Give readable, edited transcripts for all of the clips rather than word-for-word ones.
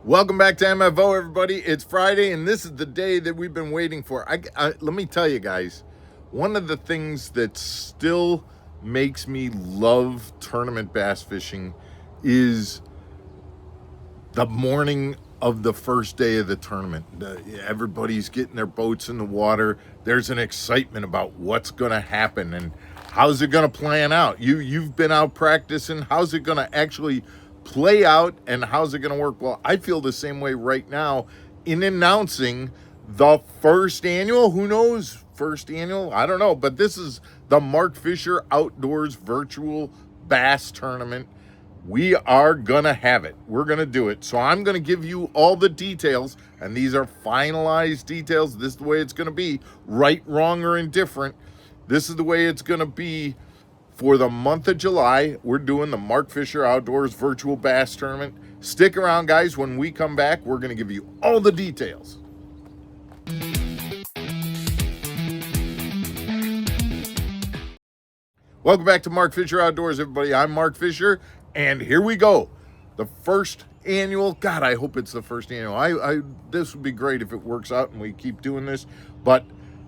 Welcome back to MFO, everybody. It's Friday, and this is the day that we've been waiting for. Let me tell you guys, one of the things that still makes me love tournament bass fishing is the morning of the first day of the tournament. Everybody's getting their boats in the water. There's an excitement about what's going to happen and how's it going to plan out. You've been out practicing. How's it going to actually play out, and how's it going to work? Well, I feel the same way right now in announcing the first annual. Who knows? First annual? I don't know. But this is the Mark Fisher Outdoors Virtual Bass Tournament. We are going to have it. We're going to do it. So I'm going to give you all the details, and these are finalized details. This is the way it's going to be. Right, wrong, or indifferent. This is the way it's going to be. For the month of July, we're doing the Mark Fisher Outdoors Virtual Bass Tournament. Stick around, guys. When we come back, we're going to give you all the details. Welcome back to Mark Fisher Outdoors, everybody. I'm Mark Fisher, and here we go. The first annual. God, I hope it's the first annual. This would be great if it works out and we keep doing this. But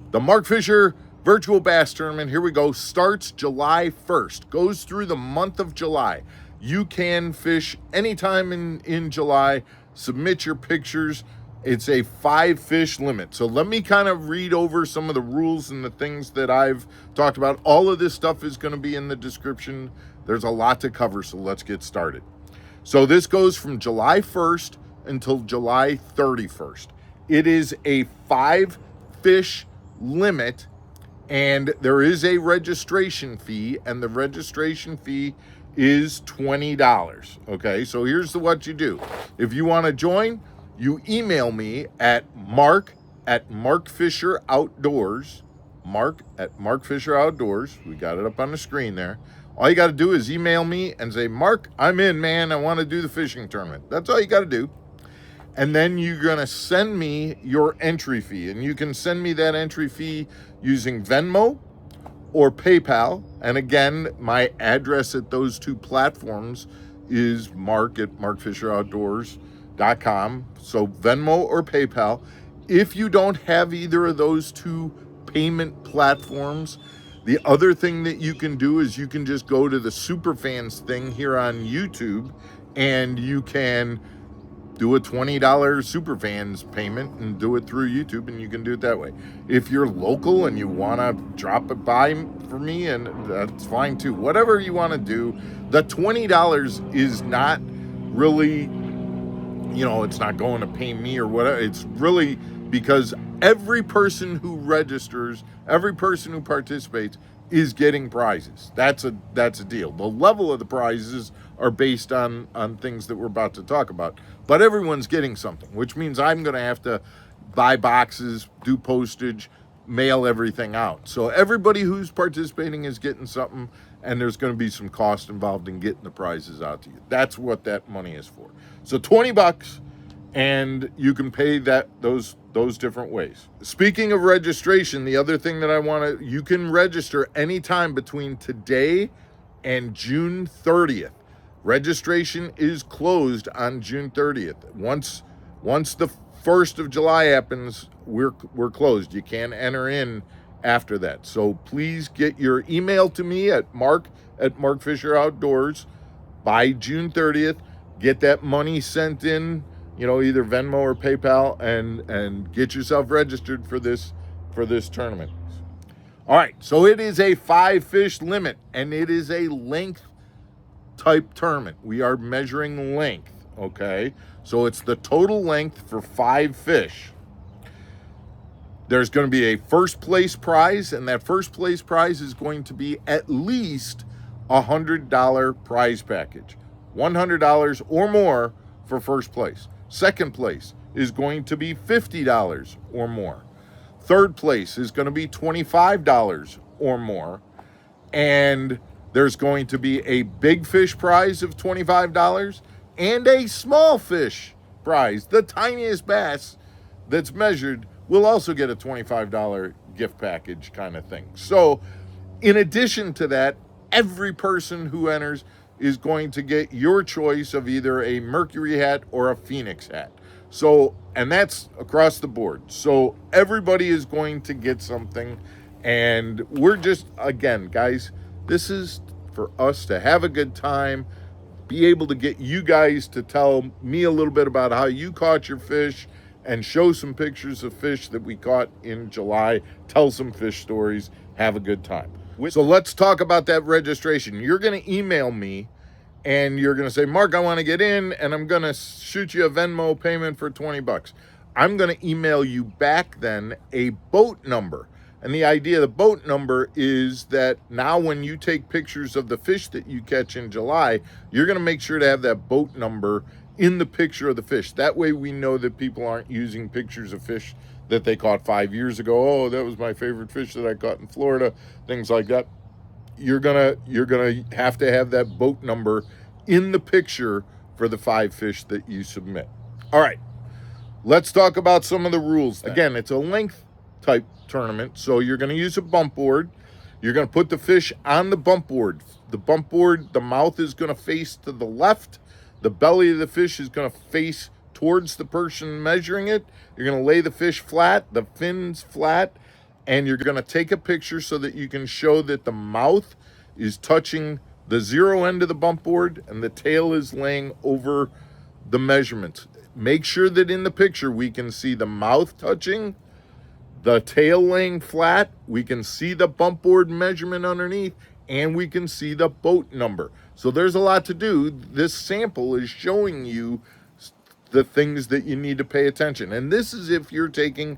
the Mark Fisher Virtual Bass Tournament, here we go, starts July 1st, goes through the month of July. You can fish anytime in July, submit your pictures. It's a 5-fish limit. So let me kind of read over some of the rules and the things that I've talked about. All of this stuff is going to be in the description. There's a lot to cover, so let's get started. So this goes from July 1st until July 31st. It is a 5-fish limit. And there is a registration fee, and the registration fee is $20. Okay, so here's what you do. If you want to join, you email me at mark@markfisheroutdoors. Mark@markfisheroutdoors. We got it up on the screen there. All you got to do is email me and say, Mark, I'm in, man. I want to do the fishing tournament. That's all you got to do. And then you're going to send me your entry fee. And you can send me that entry fee using Venmo or PayPal. And again, my address at those two platforms is mark@markfisheroutdoors.com. So Venmo or PayPal. If you don't have either of those two payment platforms, the other thing that you can do is you can just go to the Superfans thing here on YouTube, and you can do a $20 Superfans payment and do it through YouTube, and you can do it that way. If you're local and you want to drop it by for me, and that's fine too. Whatever you want to do, the $20 is not really, it's not going to pay me or whatever. It's really because every person who registers, every person who participates is getting prizes. That's a deal. The level of the prizes are based on things that we're about to talk about. But everyone's getting something, which means I'm going to have to buy boxes, do postage, mail everything out. So everybody who's participating is getting something, and there's going to be some cost involved in getting the prizes out to you. That's what that money is for. So $20, and you can pay those different ways. Speaking of registration, the other thing that you can register anytime between today and June 30th. Registration is closed on June 30th. Once the 1st of July happens, we're closed. You can't enter in after that. So please get your email to me at mark@markfisheroutdoors by June 30th. Get that money sent in, either Venmo or PayPal, and get yourself registered for this tournament. All right, so it is a 5-fish limit, and it is a length type tournament. We are measuring length, okay? So it's the total length for 5 fish. There's going to be a first place prize, and that first place prize is going to be at least $100 prize package. $100 or more for first place. Second place is going to be $50 or more. Third place is going to be $25 or more. And there's going to be a big fish prize of $25 and a small fish prize. The tiniest bass that's measured will also get a $25 gift package kind of thing. So in addition to that, every person who enters is going to get your choice of either a Mercury hat or a Phoenix hat. So, and that's across the board. So everybody is going to get something. And we're just, again, guys, this is for us to have a good time, be able to get you guys to tell me a little bit about how you caught your fish and show some pictures of fish that we caught in July, tell some fish stories, have a good time. So let's talk about that registration. You're going to email me and you're going to say, Mark, I want to get in and I'm going to shoot you a Venmo payment for 20 bucks. I'm going to email you back then a boat number. And the idea of the boat number is that now when you take pictures of the fish that you catch in July, you're going to make sure to have that boat number in the picture of the fish. That way we know that people aren't using pictures of fish that they caught 5 years ago. Oh, that was my favorite fish that I caught in Florida, things like that. You're gonna have to have that boat number in the picture for the 5 fish that you submit. All right, let's talk about some of the rules. Again, it's a length type tournament, so you're going to use a bump board. You're going to put the fish on the bump board. The bump board, the mouth is going to face to the left. The belly of the fish is going to face towards the person measuring it. You're going to lay the fish flat, the fins flat, and you're going to take a picture so that you can show that the mouth is touching the zero end of the bump board and the tail is laying over the measurements. Make sure that in the picture we can see the mouth touching, the tail laying flat, we can see the bump board measurement underneath, and we can see the boat number. So there's a lot to do. This sample is showing you the things that you need to pay attention. And this is if you're taking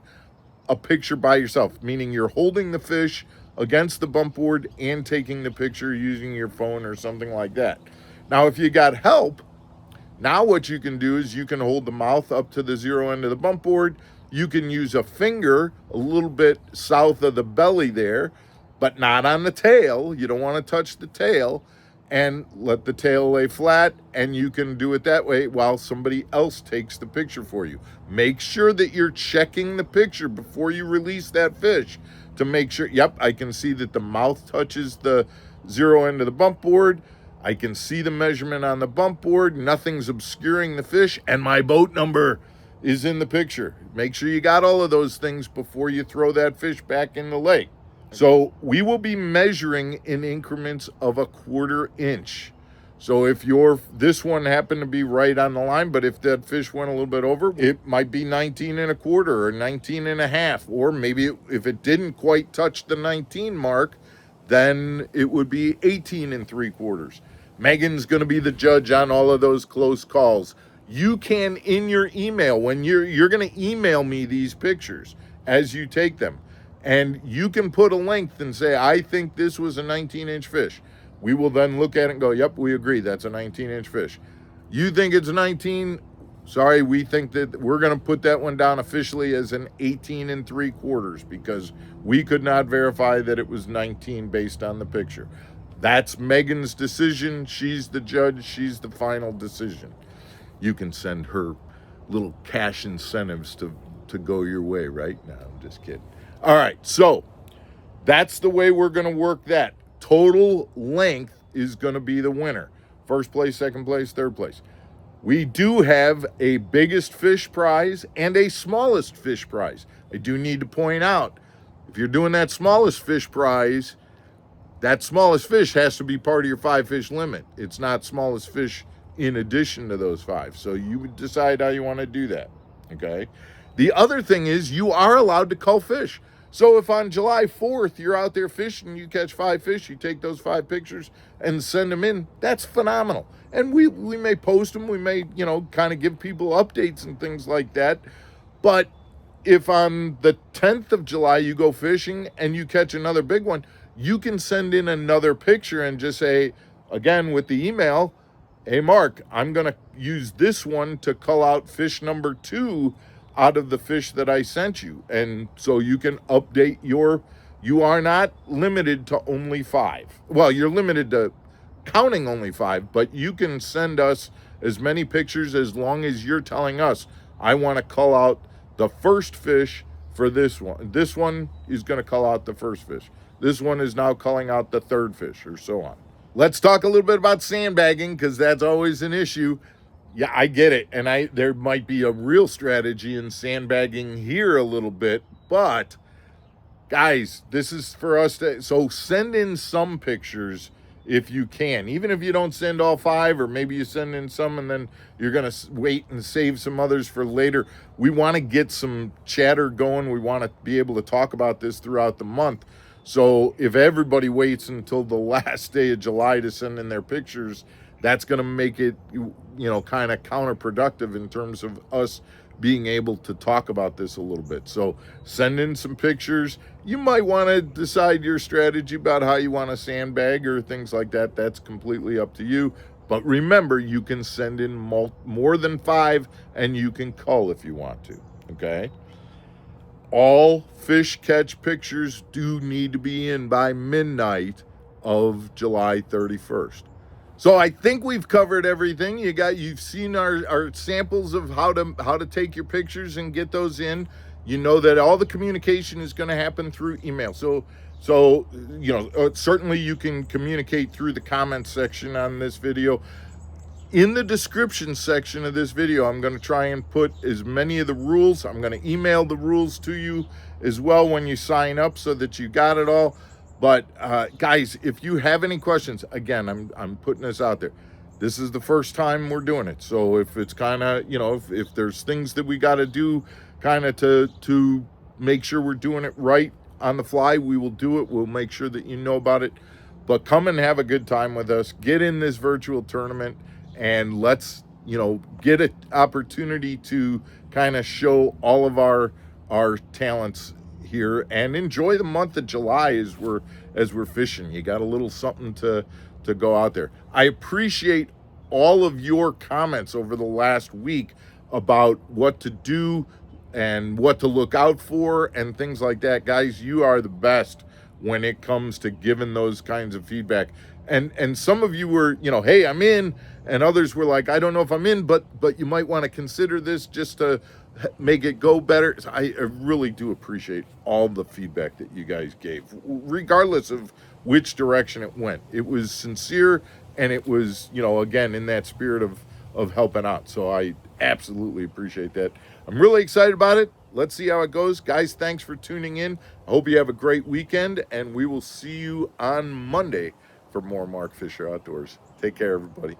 a picture by yourself, meaning you're holding the fish against the bump board and taking the picture using your phone or something like that. Now, if you got help, now what you can do is you can hold the mouth up to the zero end of the bump board. You can use a finger a little bit south of the belly there, but not on the tail. You don't want to touch the tail, and let the tail lay flat, and you can do it that way while somebody else takes the picture for you. Make sure that you're checking the picture before you release that fish to make sure, yep, I can see that the mouth touches the zero end of the bump board. I can see the measurement on the bump board. Nothing's obscuring the fish, and my boat number is in the picture. Make sure you got all of those things before you throw that fish back in the lake. So we will be measuring in increments of a 1/4 inch. So if this one happened to be right on the line, but if that fish went a little bit over, it might be 19 1/4 or 19 1/2, or maybe if it didn't quite touch the 19 mark, then it would be 18 3/4. Megan's going to be the judge on all of those close calls. You can, in your email, when you're going to email me these pictures as you take them, and you can put a length and say, I think this was a 19-inch fish. We will then look at it and go, yep, we agree, that's a 19-inch fish. You think it's 19? Sorry, we think that we're going to put that one down officially as an 18 3/4 because we could not verify that it was 19 based on the picture. That's Megan's decision. She's the judge. She's the final decision. You can send her little cash incentives to go your way, right? No, I'm just kidding. All right, so that's the way we're going to work that. Total length is going to be the winner. First place, second place, third place. We do have a biggest fish prize and a smallest fish prize. I do need to point out, if you're doing that smallest fish prize, that smallest fish has to be part of your 5 fish limit. It's not smallest fish in addition to those 5. So you would decide how you want to do that, okay? The other thing is you are allowed to cull fish. So if on July 4th you're out there fishing, you catch 5 fish, you take those 5 pictures and send them in, that's phenomenal. And we may post them, we may, kind of give people updates and things like that. But if on the 10th of July you go fishing and you catch another big one, you can send in another picture and just say, again, with the email, hey, Mark, I'm going to use this one to cull out fish number 2 out of the fish that I sent you. And so you can update you are not limited to only 5. Well, you're limited to counting only 5, but you can send us as many pictures as long as you're telling us, I want to cull out the first fish for this one. This one is going to cull out the first fish. This one is now culling out the third fish, or so on. Let's talk a little bit about sandbagging, because that's always an issue. Yeah, I get it. And there might be a real strategy in sandbagging here a little bit, but guys, this is for us to, so send in some pictures if you can, even if you don't send all 5, or maybe you send in some and then you're going to wait and save some others for later. We want to get some chatter going. We want to be able to talk about this throughout the month. So if everybody waits until the last day of July to send in their pictures, that's going to make it, kind of counterproductive in terms of us being able to talk about this a little bit. So send in some pictures. You might want to decide your strategy about how you want to sandbag or things like that. That's completely up to you. But remember, you can send in more than 5, and you can cull if you want to. Okay? All fish catch pictures do need to be in by midnight of July 31st. So I think we've covered everything. You've seen our samples of how to take your pictures and get those in. You know that all the communication is going to happen through email. So certainly you can communicate through the comment section on this video. In the description section of this video, I'm going to try and put as many of the rules. I'm going to email the rules to you as well when you sign up, so that you got it all. But guys, if you have any questions, again, I'm putting this out there. This is the first time we're doing it. So if it's kind of, if there's things that we got to do kind of to make sure we're doing it right on the fly, we will do it. We'll make sure that you know about it. But come and have a good time with us. Get in this virtual tournament, and let's, get an opportunity to kind of show all of our talents here, and enjoy the month of July as we're fishing. You got a little something to go out there. I appreciate all of your comments over the last week about what to do and what to look out for and things like that. Guys, you are the best when it comes to giving those kinds of feedback. And some of you were, hey, I'm in, and others were like, I don't know if I'm in, but you might want to consider this just to make it go better. I really do appreciate all the feedback that you guys gave, regardless of which direction it went. It was sincere, and it was, again, in that spirit of helping out. So I absolutely appreciate that. I'm really excited about it. Let's see how it goes. Guys, thanks for tuning in. I hope you have a great weekend, and we will see you on Monday for more Mark Fisher Outdoors. Take care, everybody.